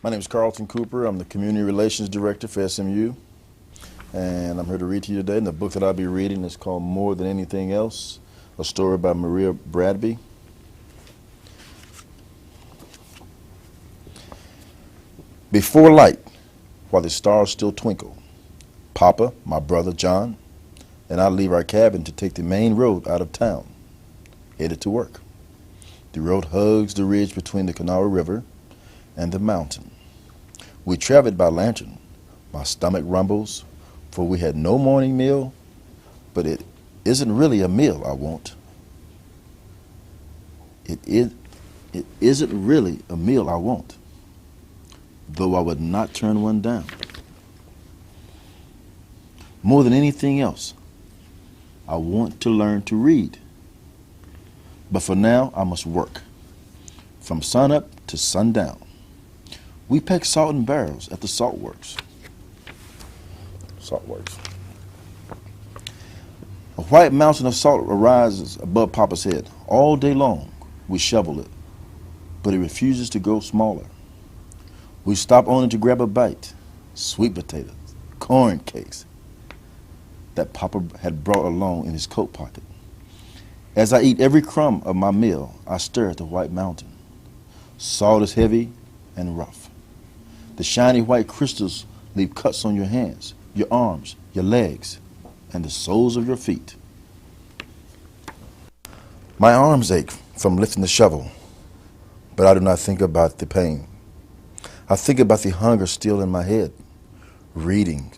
My name is Carlton Cooper. I'm the Community Relations Director for SMU, and I'm here to read to you today. And the book that I'll be reading is called More Than Anything Else, a story by Maria Bradby. Before light, while the stars still twinkle, Papa, my brother John, and I leave our cabin to take the main road out of town, headed to work. The road hugs the ridge between the Kanawha River and the mountain. We traveled by lantern. My stomach rumbles, for we had no morning meal, but it isn't really a meal I want. It isn't really a meal I want, though I would not turn one down. More than anything else, I want to learn to read. But for now, I must work, from sunup to sundown. We pack salt in barrels at the salt works. A white mountain of salt arises above Papa's head. All day long, we shovel it, but it refuses to grow smaller. We stop only to grab a bite. Sweet potatoes, corn cakes that Papa had brought along in his coat pocket. As I eat every crumb of my meal, I stare at the white mountain. Salt is heavy and rough. The shiny white crystals leave cuts on your hands, your arms, your legs, and the soles of your feet. My arms ache from lifting the shovel, but I do not think about the pain. I think about the hunger still in my head. Reading.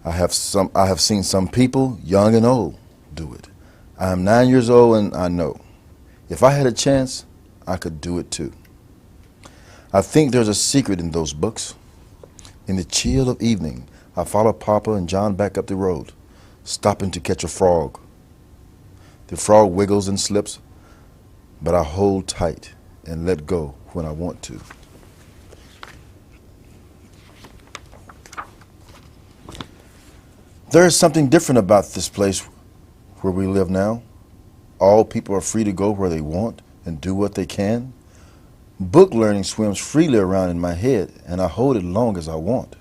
I have seen some people, young and old, do it. I am 9 years old, and I know if I had a chance, I could do it too. I think there's a secret in those books. In the chill of evening, I follow Papa and John back up the road, stopping to catch a frog. The frog wiggles and slips, but I hold tight and let go when I want to. There is something different about this place where we live now. All people are free to go where they want and do what they can. Book learning swims freely around in my head, and I hold it long as I want.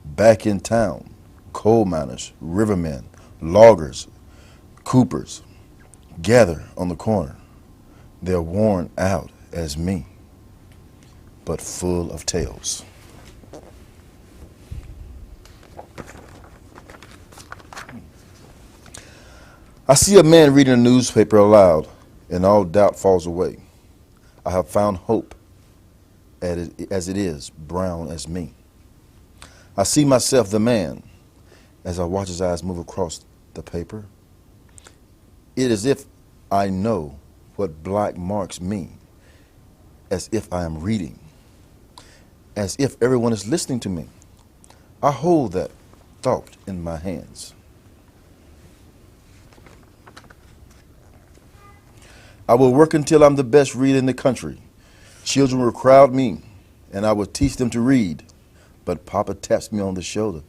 Back in town, coal miners, rivermen, loggers, coopers gather on the corner. They're worn out as me, but full of tales. I see a man reading a newspaper aloud, and all doubt falls away. I have found hope as it is, brown as me. I see myself, the man, as I watch his eyes move across the paper. It is as if I know what black marks mean, as if I am reading, as if everyone is listening to me. I hold that thought in my hands. I will work until I'm the best reader in the country. Children will crowd me, and I will teach them to read. But Papa taps me on the shoulder.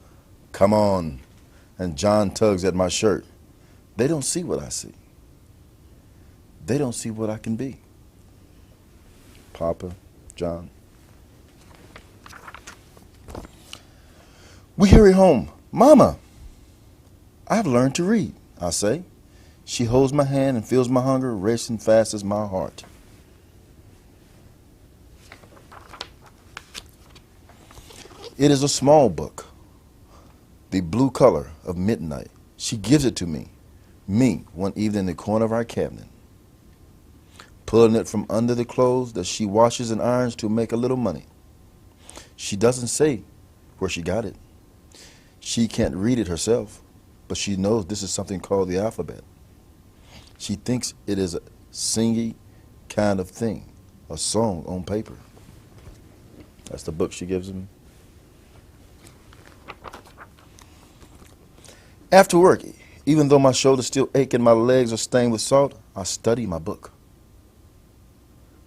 Come on. And John tugs at my shirt. They don't see what I see. They don't see what I can be. Papa, John. We hurry home. Mama, I've learned to read, I say. She holds my hand and feels my hunger racing fast as my heart. It is a small book, the blue color of midnight. She gives it to me one evening in the corner of our cabinet, pulling it from under the clothes that she washes and irons to make a little money. She doesn't say where she got it. She can't read it herself, but she knows this is something called the alphabet. She thinks it is a singy kind of thing, a song on paper. That's the book she gives him. After work, even though my shoulders still ache and my legs are stained with salt, I study my book.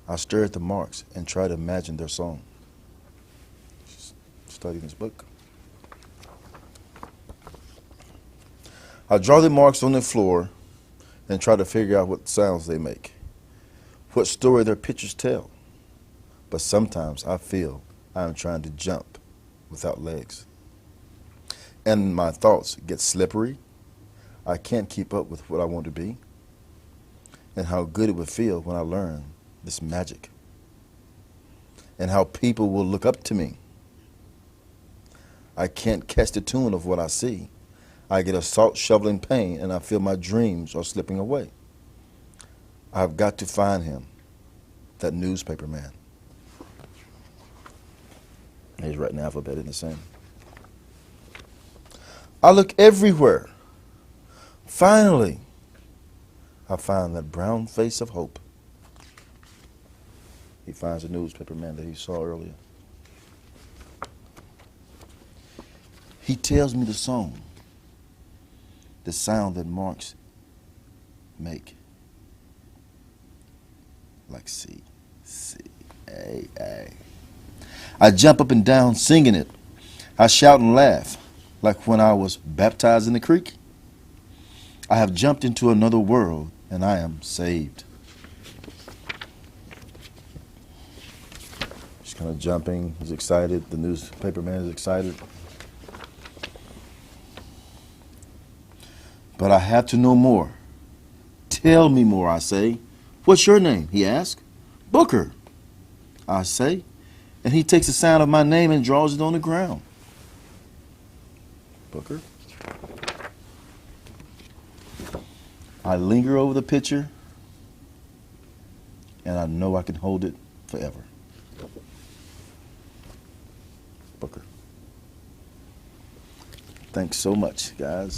I stare at the marks and try to imagine their song. Study this book. I draw the marks on the floor and try to figure out what sounds they make, what story their pictures tell. but sometimes I feel I am trying to jump without legs. And my thoughts get slippery. I can't keep up with what I want to be. And how good it would feel when I learn this magic. And how people will look up to me. I can't catch the tune of what I see. I get a salt shoveling pain and I feel my dreams are slipping away. I've got to find him, that newspaper man. He's writing the alphabet in the sand. I look everywhere. Finally, I find that brown face of hope. He finds the newspaper man that he saw earlier. He tells me the song, the sound that marks make. Like C, C, A, A. I jump up and down singing it. I shout and laugh like when I was baptized in the creek. I have jumped into another world and I am saved. He's kind of jumping. He's excited. The newspaper man is excited. But I have to know more. Tell me more, I say. What's your name? He asks. Booker, I say. And he takes the sound of my name and draws it on the ground. Booker. I linger over the picture, and I know I can hold it forever. Booker. Thanks so much, guys.